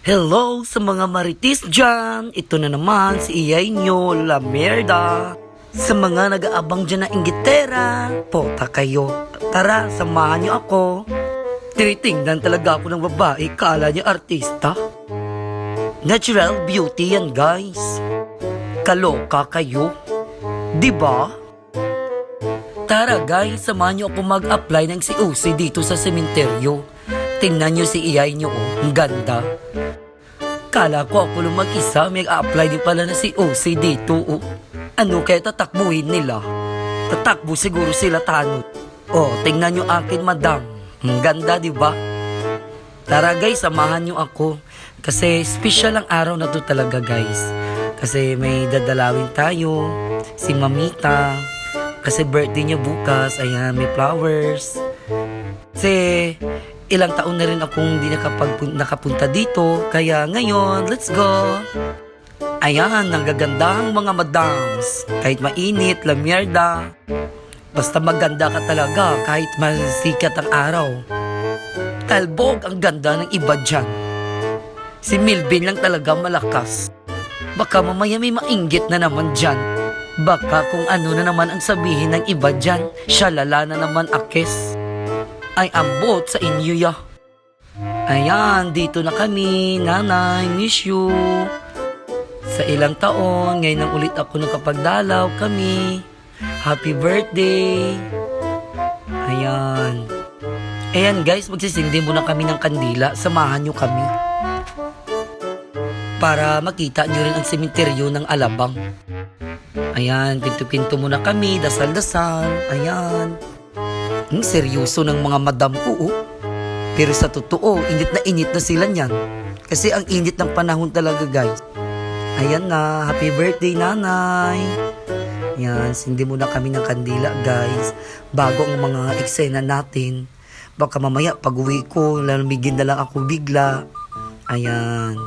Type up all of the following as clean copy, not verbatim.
Hello sa mga maritis dyan. Ito na naman si iyay nyo, La Merda. Sa mga nag-aabang dyan na inggitera, pota kayo. Tara, samahan nyo ako. Tinitingnan talaga ako ng babae, kala niya artista. Natural beauty yan, guys. Kaloka kayo. Diba? Tara guys, samahan nyo ako mag-apply ng COC dito sa sementeryo. Tingnan nyo si iyay nyo, oh. Ang ganda. Kala ko ako lang mag-isa, may a-apply din pala na COC dito, oh. Ano kaya tatakbuhin nila? Tatakbo siguro sila tanot. Oh, tingnan nyo akin, madam. Ang ganda, diba? Tara guys, samahan nyo ako. Kasi special ang araw na to talaga, guys. Kasi may dadalawin tayo. Si Mamita. Kasi birthday niya bukas. Ayan, may flowers. Kasi ilang taon na rin akong hindi nakapunta dito. Kaya ngayon, let's go! Ayan, ang gagandahang mga madams. Kahit mainit, La Merda. Basta maganda ka talaga kahit masikat ang araw. Talbog ang ganda ng iba dyan. Si Milvin lang talaga malakas. Baka mamaya may mainggit na naman dyan. Baka kung ano na naman ang sabihin ng iba dyan. Shalala na naman akes. Ay ambot sa inyo ya. Ayan, dito na kami. Nanay, miss you. Sa ilang taon, ngayon ang ulit ako nakapagdalaw kami. Happy birthday. Ayan. Ayan guys, magsisindi muna kami ng kandila. Samahan nyo kami. Para makita nyo rin ang sementeryo ng Alabang. Ayan, pinto-pinto muna kami. Dasal-dasal. Ayan. Seryoso ng mga madam ko, oh. Pero sa totoo, init na sila niyan. Kasi ang init ng panahon talaga, guys. Ayan na, happy birthday, nanay. Ayan, sindi muna kami ng kandila, guys. Bago ang mga eksena natin. Baka mamaya, pag uwi ko, lamigin na lang ako bigla. Ayan.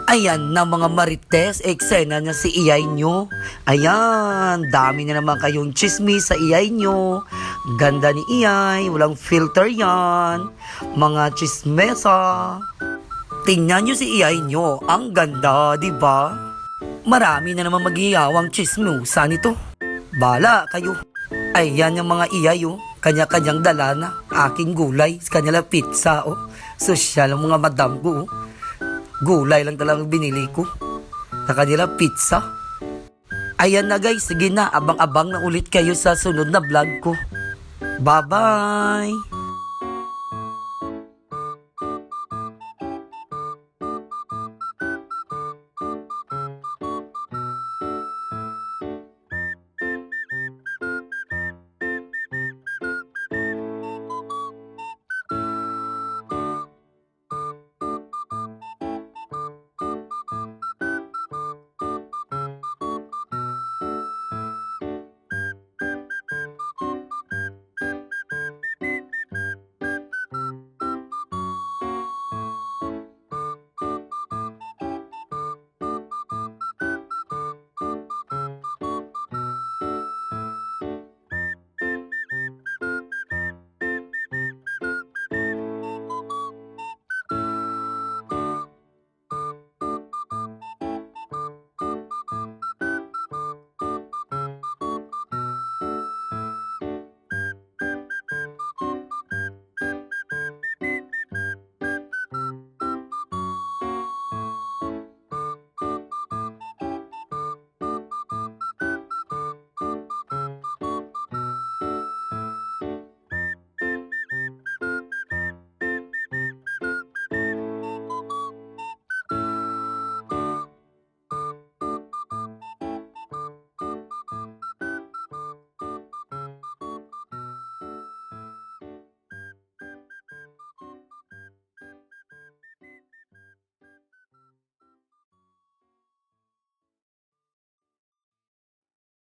Ayan na mga marites, eksena niya si iyay nyo. Ayan, dami na naman kayong chismis sa iyay nyo. Ganda ni iyay, walang filter yan. Mga chismesa. Tingnan nyo si iyay nyo, ang ganda, diba? Marami na naman maghihawang chismusa nito. Bala kayo. Ayan yung mga iyay, oh. Kanya-kanyang dala na. Aking gulay, kanyang pizza, oh. Sosyal ang mga madam ko, oh. Gulay lang talagang binili ko. Sa kanila pizza. Ayan na guys, sige na, abang-abang na ulit kayo sa sunod na vlog ko. Bye-bye!